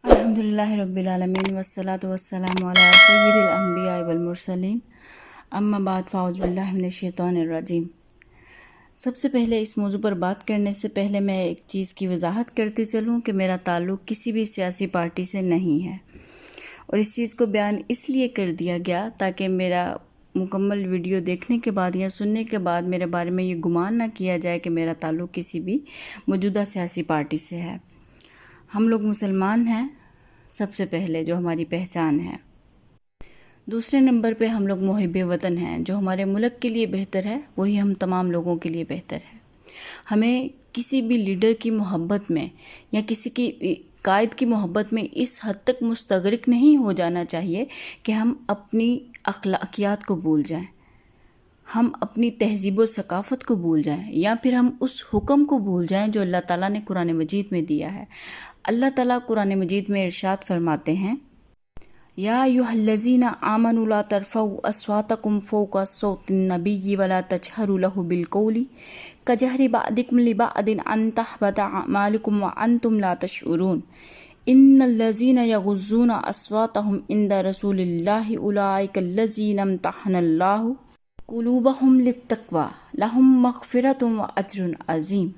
الحمدللہ رب العالمین والصلاة والسلام علی سید الانبیاء والمرسلین اما بعد فاعوذ باللہ من الشیطان الرجیم۔ سب سے پہلے اس موضوع پر بات کرنے سے پہلے میں ایک چیز کی وضاحت کرتی چلوں کہ میرا تعلق کسی بھی سیاسی پارٹی سے نہیں ہے، اور اس چیز کو بیان اس لیے کر دیا گیا تاکہ میرا مکمل ویڈیو دیکھنے کے بعد یا سننے کے بعد میرے بارے میں یہ گمان نہ کیا جائے کہ میرا تعلق کسی بھی موجودہ سیاسی پارٹی سے ہے۔ ہم لوگ مسلمان ہیں سب سے پہلے، جو ہماری پہچان ہے۔ دوسرے نمبر پہ ہم لوگ محب وطن ہیں، جو ہمارے ملک کے لیے بہتر ہے وہی ہم تمام لوگوں کے لیے بہتر ہے۔ ہمیں کسی بھی لیڈر کی محبت میں یا کسی کی قائد کی محبت میں اس حد تک مستغرق نہیں ہو جانا چاہیے کہ ہم اپنی اخلاقیات کو بھول جائیں، ہم اپنی تہذیب و ثقافت کو بھول جائیں، یا پھر ہم اس حکم کو بھول جائیں جو اللہ تعالیٰ نے قرآن مجید میں دیا ہے۔ اللہ تعالیٰ قرآن مجید میں ارشاد فرماتے ہیں، یا ایھا الذین آمنوا لا ترفعوا اصواتکم فوق صوت النبی ولا تجہروا لہ بالقول کجہر بعضکم لبعض ان تحبط اعمالکم وانتم لا تشعرون ان الذین یغضون اصواتهم عند رسول اللہ اولئک الذین امتحن اللہ قلوبہم للتقوی لہم مغفرۃ واجر عظیم۔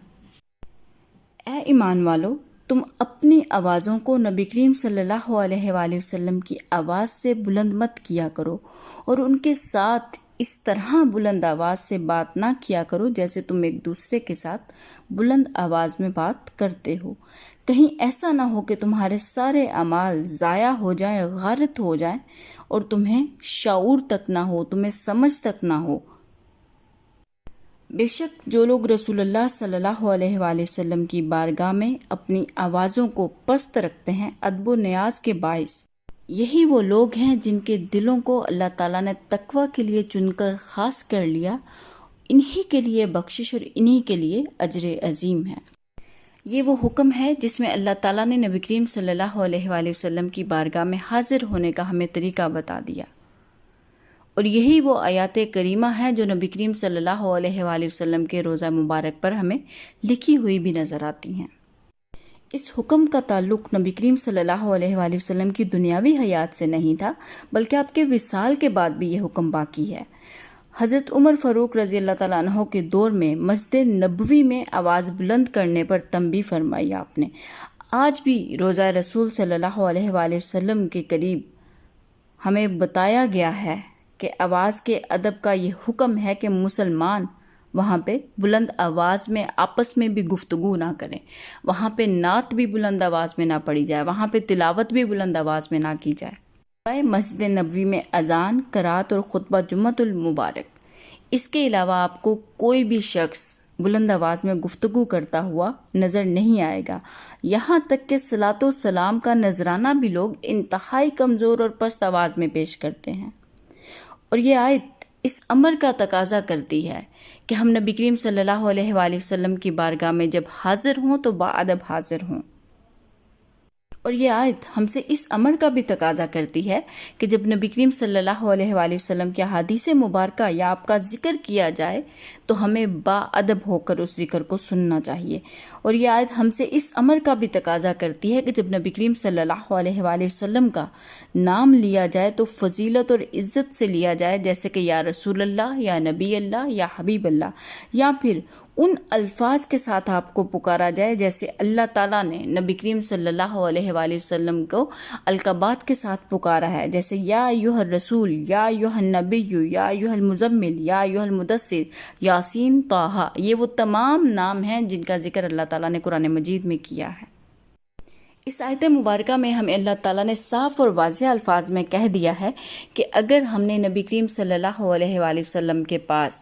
اے ایمان والو، تم اپنی آوازوں کو نبی کریم صلی اللہ علیہ وآلہ وسلم کی آواز سے بلند مت کیا کرو، اور ان کے ساتھ اس طرح بلند آواز سے بات نہ کیا کرو جیسے تم ایک دوسرے کے ساتھ بلند آواز میں بات کرتے ہو، کہیں ایسا نہ ہو کہ تمہارے سارے اعمال ضائع ہو جائیں، غارت ہو جائیں، اور تمہیں شعور تک نہ ہو، تمہیں سمجھ تک نہ ہو۔ بے شک جو لوگ رسول اللہ صلی اللہ علیہ وآلہ وسلم کی بارگاہ میں اپنی آوازوں کو پست رکھتے ہیں ادب و نیاز کے باعث، یہی وہ لوگ ہیں جن کے دلوں کو اللہ تعالیٰ نے تقوی کے لیے چن کر خاص کر لیا، انہی کے لیے بخشش اور انہی کے لیے اجر عظیم ہے۔ یہ وہ حکم ہے جس میں اللہ تعالیٰ نے نبی کریم صلی اللہ علیہ وآلہ وسلم کی بارگاہ میں حاضر ہونے کا ہمیں طریقہ بتا دیا، اور یہی وہ آیات کریمہ ہے جو نبی کریم صلی اللہ علیہ وآلہ وسلم کے روضہ مبارک پر ہمیں لکھی ہوئی بھی نظر آتی ہیں۔ اس حکم کا تعلق نبی کریم صلی اللہ علیہ وآلہ وسلم کی دنیاوی حیات سے نہیں تھا، بلکہ آپ کے وصال کے بعد بھی یہ حکم باقی ہے۔ حضرت عمر فاروق رضی اللہ تعالیٰ عنہ کے دور میں مسجد نبوی میں آواز بلند کرنے پر تنبیہ فرمائی آپ نے۔ آج بھی روضہ رسول صلی اللہ علیہ وآلہ وسلم کے قریب ہمیں بتایا گیا ہے کہ آواز کے ادب کا یہ حکم ہے کہ مسلمان وہاں پہ بلند آواز میں آپس میں بھی گفتگو نہ کریں، وہاں پہ نعت بھی بلند آواز میں نہ پڑھی جائے، وہاں پہ تلاوت بھی بلند آواز میں نہ کی جائے۔ مسجد نبوی میں اذان، قرات اور خطبہ جمعۃ المبارک، اس کے علاوہ آپ کو کوئی بھی شخص بلند آواز میں گفتگو کرتا ہوا نظر نہیں آئے گا، یہاں تک کہ صلاۃ و سلام کا نذرانہ بھی لوگ انتہائی کمزور اور پست آواز میں پیش کرتے ہیں۔ اور یہ آیت اس امر کا تقاضا کرتی ہے کہ ہم نبی کریم صلی اللہ علیہ وآلہ وسلم کی بارگاہ میں جب حاضر ہوں تو باادب حاضر ہوں، اور یہ آیت ہم سے اس امر کا بھی تقاضا کرتی ہے کہ جب نبی کریم صلی اللہ علیہ وآلہ وسلم کے احادیث مبارکہ یا آپ کا ذکر کیا جائے تو ہمیں باادب ہو کر اس ذکر کو سننا چاہیے، اور یہ آیت ہم سے اس امر کا بھی تقاضا کرتی ہے کہ جب نبی کریم صلی اللہ علیہ وآلہ وسلم کا نام لیا جائے تو فضیلت اور عزت سے لیا جائے، جیسے کہ یا رسول اللہ، یا نبی اللہ، یا حبیب اللہ، یا پھر ان الفاظ کے ساتھ آپ کو پکارا جائے جیسے اللہ تعالیٰ نے نبی کریم صلی اللہ علیہ وآلہ وسلم کو القابات کے ساتھ پکارا ہے، جیسے یا ایھا الرسول، یا ایھا النبی، یا ایھا المزمل، یا ایھا المدثر، یاسین، طٰہٰ، یہ وہ تمام نام ہیں جن کا ذکر اللہ تعالیٰ نے قرآن مجید میں کیا ہے۔ اس آیت مبارکہ میں ہمیں اللہ تعالیٰ نے صاف اور واضح الفاظ میں کہہ دیا ہے کہ اگر ہم نے نبی کریم صلی اللہ علیہ وآلہ وسلم کے پاس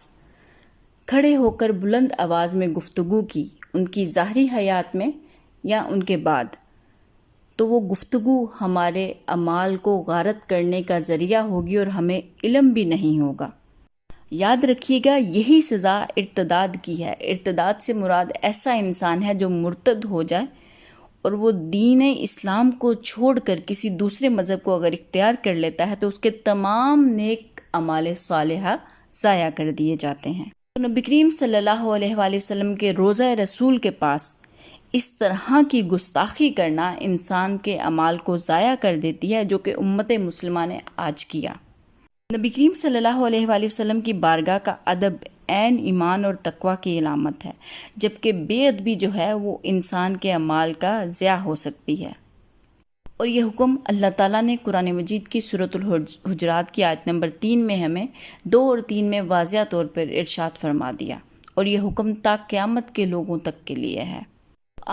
کھڑے ہو کر بلند آواز میں گفتگو کی، ان کی ظاہری حیات میں یا ان کے بعد، تو وہ گفتگو ہمارے اعمال کو غارت کرنے کا ذریعہ ہوگی اور ہمیں علم بھی نہیں ہوگا۔ یاد رکھیے گا، یہی سزا ارتداد کی ہے۔ ارتداد سے مراد ایسا انسان ہے جو مرتد ہو جائے اور وہ دین اسلام کو چھوڑ کر کسی دوسرے مذہب کو اگر اختیار کر لیتا ہے تو اس کے تمام نیک اعمال صالحہ ضائع کر دیے جاتے ہیں۔ تو نبی کریم صلی اللہ علیہ وآلہ وسلم کے روضہ رسول کے پاس اس طرح کی گستاخی کرنا انسان کے اعمال کو ضائع کر دیتی ہے، جو کہ امت مسلمہ نے آج کیا۔ نبی کریم صلی اللہ علیہ وآلہ وسلم کی بارگاہ کا ادب عین ایمان اور تقوی کی علامت ہے، جبکہ بے ادبی جو ہے وہ انسان کے اعمال کا ضیاع ہو سکتی ہے۔ اور یہ حکم اللہ تعالیٰ نے قرآن مجید کی سورۃ الحجرات کی آیت نمبر 3 میں ہمیں 2 اور 3 میں واضح طور پر ارشاد فرما دیا، اور یہ حکم تا قیامت کے لوگوں تک کے لیے ہے۔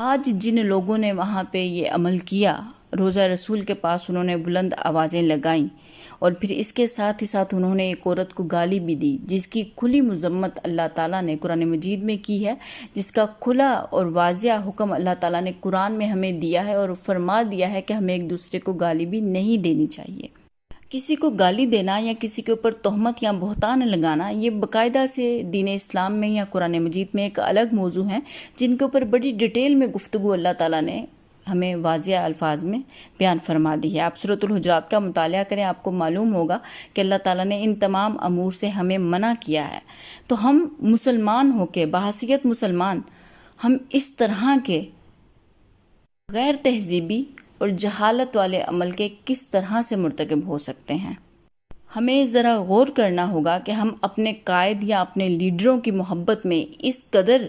آج جن لوگوں نے وہاں پہ یہ عمل کیا، روضہ رسول کے پاس انہوں نے بلند آوازیں لگائیں اور پھر اس کے ساتھ ہی ساتھ انہوں نے ایک عورت کو گالی بھی دی، جس کی کھلی مذمت اللہ تعالیٰ نے قرآن مجید میں کی ہے، جس کا کھلا اور واضح حکم اللہ تعالیٰ نے قرآن میں ہمیں دیا ہے اور فرما دیا ہے کہ ہمیں ایک دوسرے کو گالی بھی نہیں دینی چاہیے۔ کسی کو گالی دینا یا کسی کے اوپر تہمت یا بہتان لگانا، یہ باقاعدہ سے دین اسلام میں یا قرآن مجید میں ایک الگ موضوع ہیں، جن کے اوپر بڑی ڈیٹیل میں گفتگو اللہ تعالیٰ نے ہمیں واضح الفاظ میں بیان فرما دی ہے۔ آپ سورۃ الحجرات کا مطالعہ کریں، آپ کو معلوم ہوگا کہ اللہ تعالیٰ نے ان تمام امور سے ہمیں منع کیا ہے۔ تو ہم مسلمان ہو کے، بحیثیت مسلمان، ہم اس طرح کے غیر تہذیبی اور جہالت والے عمل کے کس طرح سے مرتکب ہو سکتے ہیں؟ ہمیں ذرا غور کرنا ہوگا کہ ہم اپنے قائد یا اپنے لیڈروں کی محبت میں اس قدر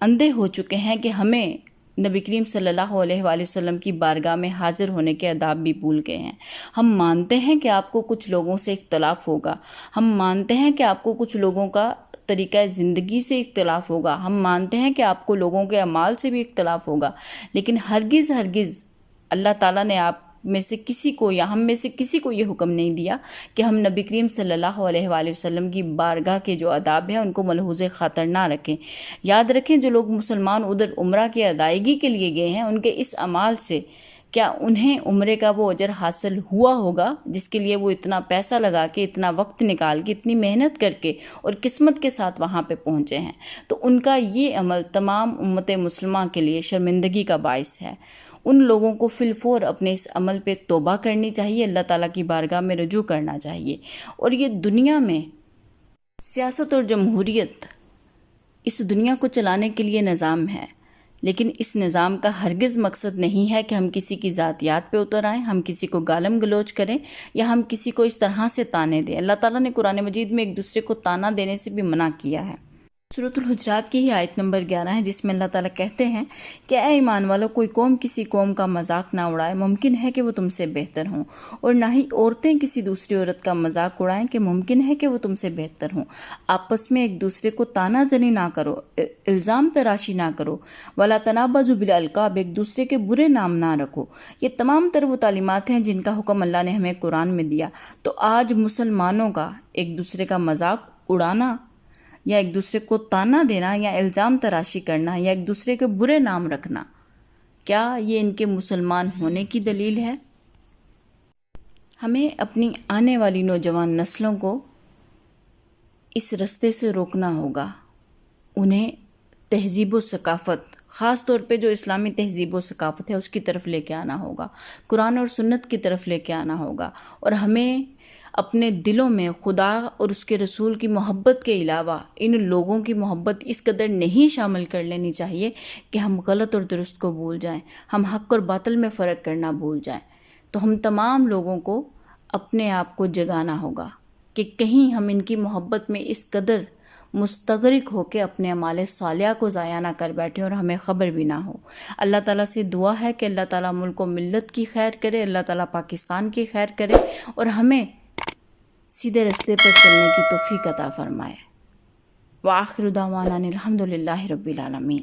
اندھے ہو چکے ہیں کہ ہمیں نبی کریم صلی اللہ علیہ وآلہ وسلم کی بارگاہ میں حاضر ہونے کے آداب بھی بھول گئے ہیں۔ ہم مانتے ہیں کہ آپ کو کچھ لوگوں سے اختلاف ہوگا، ہم مانتے ہیں کہ آپ کو کچھ لوگوں کا طریقہ زندگی سے اختلاف ہوگا، ہم مانتے ہیں کہ آپ کو لوگوں کے اعمال سے بھی اختلاف ہوگا، لیکن ہرگز اللہ تعالیٰ نے آپ میں سے کسی کو یا ہم میں سے کسی کو یہ حکم نہیں دیا کہ ہم نبی کریم صلی اللہ علیہ وآلہ وسلم کی بارگاہ کے جو آداب ہیں ان کو ملحوظ خاطر نہ رکھیں۔ یاد رکھیں، جو لوگ مسلمان ادھر عمرہ کی ادائیگی کے لیے گئے ہیں، ان کے اس اعمال سے کیا انہیں عمرے کا وہ اجر حاصل ہوا ہوگا جس کے لیے وہ اتنا پیسہ لگا کے، اتنا وقت نکال کے، اتنی محنت کر کے اور قسمت کے ساتھ وہاں پہ پہنچے ہیں؟ تو ان کا یہ عمل تمام امت مسلمہ کے لیے شرمندگی کا باعث ہے۔ ان لوگوں کو فی الفور اپنے اس عمل پہ توبہ کرنی چاہیے، اللہ تعالیٰ کی بارگاہ میں رجوع کرنا چاہیے۔ اور یہ دنیا میں سیاست اور جمہوریت اس دنیا کو چلانے کے لیے نظام ہے، لیکن اس نظام کا ہرگز مقصد نہیں ہے کہ ہم کسی کی ذاتیات پہ اتر آئیں، ہم کسی کو گالم گلوچ کریں یا ہم کسی کو اس طرح سے تانے دیں۔ اللہ تعالیٰ نے قرآن مجید میں ایک دوسرے کو تانا دینے سے بھی منع کیا ہے۔ سورۃ الحجرات کی ہی آیت نمبر 11 ہے، جس میں اللہ تعالیٰ کہتے ہیں کہ اے ایمان والو، کوئی قوم کسی قوم کا مذاق نہ اڑائے، ممکن ہے کہ وہ تم سے بہتر ہوں، اور نہ ہی عورتیں کسی دوسری عورت کا مذاق اڑائیں کہ ممکن ہے کہ وہ تم سے بہتر ہوں۔ آپس میں ایک دوسرے کو تانا زنی نہ کرو، الزام تراشی نہ کرو، ولا تنابزوا بالالقاب، ایک دوسرے کے برے نام نہ رکھو۔ یہ تمام تر وہ تعلیمات ہیں جن کا حکم اللہ نے ہمیں قرآن میں دیا۔ تو آج مسلمانوں کا ایک دوسرے کا مذاق اڑانا یا ایک دوسرے کو تانا دینا یا الزام تراشی کرنا یا ایک دوسرے کے برے نام رکھنا، کیا یہ ان کے مسلمان ہونے کی دلیل ہے؟ ہمیں اپنی آنے والی نوجوان نسلوں کو اس رستے سے روکنا ہوگا، انہیں تہذیب و ثقافت، خاص طور پہ جو اسلامی تہذیب و ثقافت ہے اس کی طرف لے کے آنا ہوگا، قرآن اور سنت کی طرف لے کے آنا ہوگا، اور ہمیں اپنے دلوں میں خدا اور اس کے رسول کی محبت کے علاوہ ان لوگوں کی محبت اس قدر نہیں شامل کر لینی چاہیے کہ ہم غلط اور درست کو بھول جائیں، ہم حق اور باطل میں فرق کرنا بھول جائیں۔ تو ہم تمام لوگوں کو اپنے آپ کو جگانا ہوگا کہ کہیں ہم ان کی محبت میں اس قدر مستغرق ہو کے اپنے اعمال صالحہ کو ضائع نہ کر بیٹھے اور ہمیں خبر بھی نہ ہو۔ اللہ تعالیٰ سے دعا ہے کہ اللہ تعالیٰ ملک و ملت کی خیر کرے، اللہ تعالیٰ پاکستان کی خیر کرے اور ہمیں سیدھے رستے پر چلنے کی توفیق عطا فرمائے۔ وآخر دعوانا الحمد للہ رب العالمین۔